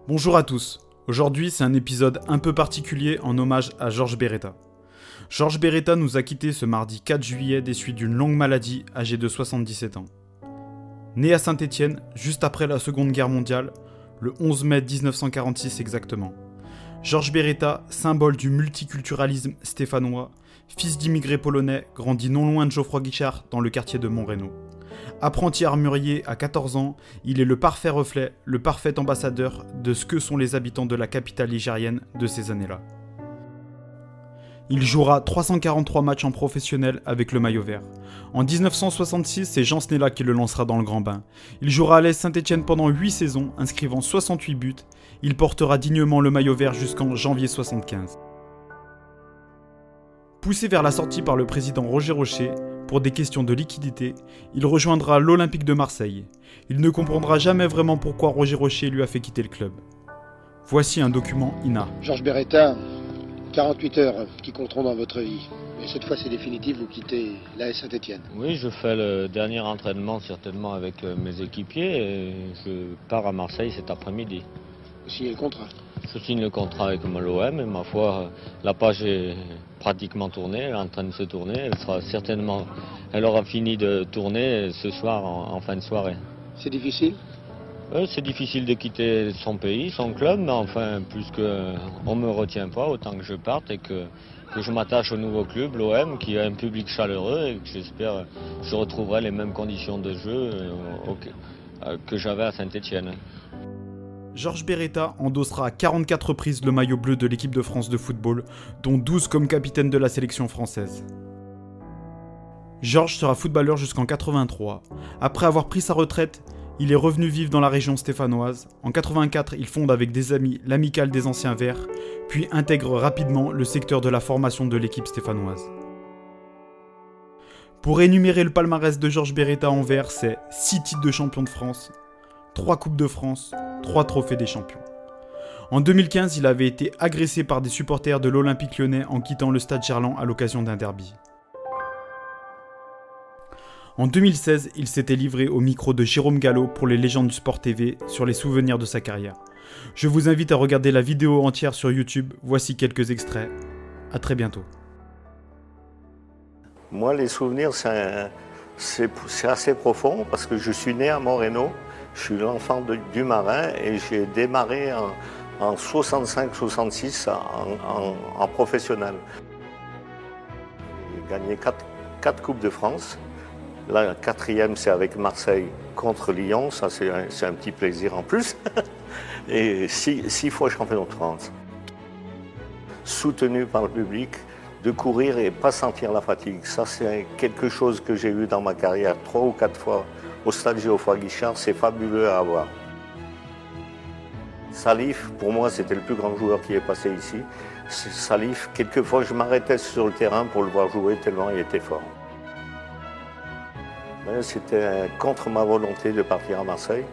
Bonjour à tous. Aujourd'hui, c'est un épisode un peu particulier en hommage à Georges Beretta. Georges Beretta nous a quittés ce mardi 4 juillet des suites d'une longue maladie, âgé de 77 ans. Né à Saint-Étienne, juste après la Seconde Guerre mondiale, le 11 mai 1946 exactement. Georges Beretta, symbole du multiculturalisme stéphanois, fils d'immigrés polonais, grandit non loin de Geoffroy Guichard dans le quartier de Montreuil. Apprenti armurier à 14 ans, il est le parfait reflet, le parfait ambassadeur de ce que sont les habitants de la capitale ligérienne de ces années-là. Il jouera 343 matchs en professionnel avec le maillot vert. En 1966, c'est Jean Snella qui le lancera dans le grand bain. Il jouera à l'AS Saint-Étienne pendant 8 saisons, inscrivant 68 buts. Il portera dignement le maillot vert jusqu'en janvier 1975. Poussé vers la sortie par le président Roger Rocher, pour des questions de liquidité, il rejoindra l'Olympique de Marseille. Il ne comprendra jamais vraiment pourquoi Roger Rocher lui a fait quitter le club. Voici un document INA. Georges Beretta, 48 heures qui compteront dans votre vie. Et cette fois, c'est définitif, vous quittez l'AS Saint-Étienne. Oui, je fais le dernier entraînement certainement avec mes équipiers et je pars à Marseille cet après-midi. Vous signez le contrat. Je signe le contrat avec l'OM et ma foi, la page est pratiquement tournée, elle est en train de se tourner. Elle aura fini de tourner ce soir en fin de soirée. C'est difficile? C'est difficile de quitter son pays, son club, mais enfin, puisque on me retient pas, autant que je parte et que je m'attache au nouveau club, l'OM, qui a un public chaleureux et que j'espère que je retrouverai les mêmes conditions de jeu que j'avais à Saint-Étienne. Georges Beretta endossera à 44 reprises le maillot bleu de l'équipe de France de football, dont 12 comme capitaine de la sélection française. Georges sera footballeur jusqu'en 83. Après avoir pris sa retraite, il est revenu vivre dans la région stéphanoise. En 84, il fonde avec des amis l'Amicale des Anciens Verts, puis intègre rapidement le secteur de la formation de l'équipe stéphanoise. Pour énumérer le palmarès de Georges Beretta en vert, c'est 6 titres de champion de France, 3 Coupes de France, 3 trophées des champions. En 2015, il avait été agressé par des supporters de l'Olympique Lyonnais en quittant le stade Gerland à l'occasion d'un derby. En 2016, il s'était livré au micro de Jérôme Gallo pour les légendes du Sport TV sur les souvenirs de sa carrière. Je vous invite à regarder la vidéo entière sur YouTube, voici quelques extraits. A très bientôt. Moi, les souvenirs, c'est assez profond parce que je suis né à Montreuil. Je suis l'enfant du marin et j'ai démarré en 65-66 en professionnel. J'ai gagné 4 Coupes de France. La 4e, c'est avec Marseille contre Lyon. Ça, c'est un petit plaisir en plus. Et 6 fois champion de France. Soutenu par le public, de courir et pas sentir la fatigue. Ça, c'est quelque chose que j'ai eu dans ma carrière 3 ou 4 fois. Au stade Geoffroy Guichard, c'est fabuleux à avoir. Salif, pour moi, c'était le plus grand joueur qui est passé ici. Salif, quelquefois, je m'arrêtais sur le terrain pour le voir jouer tellement il était fort. C'était contre ma volonté de partir à Marseille.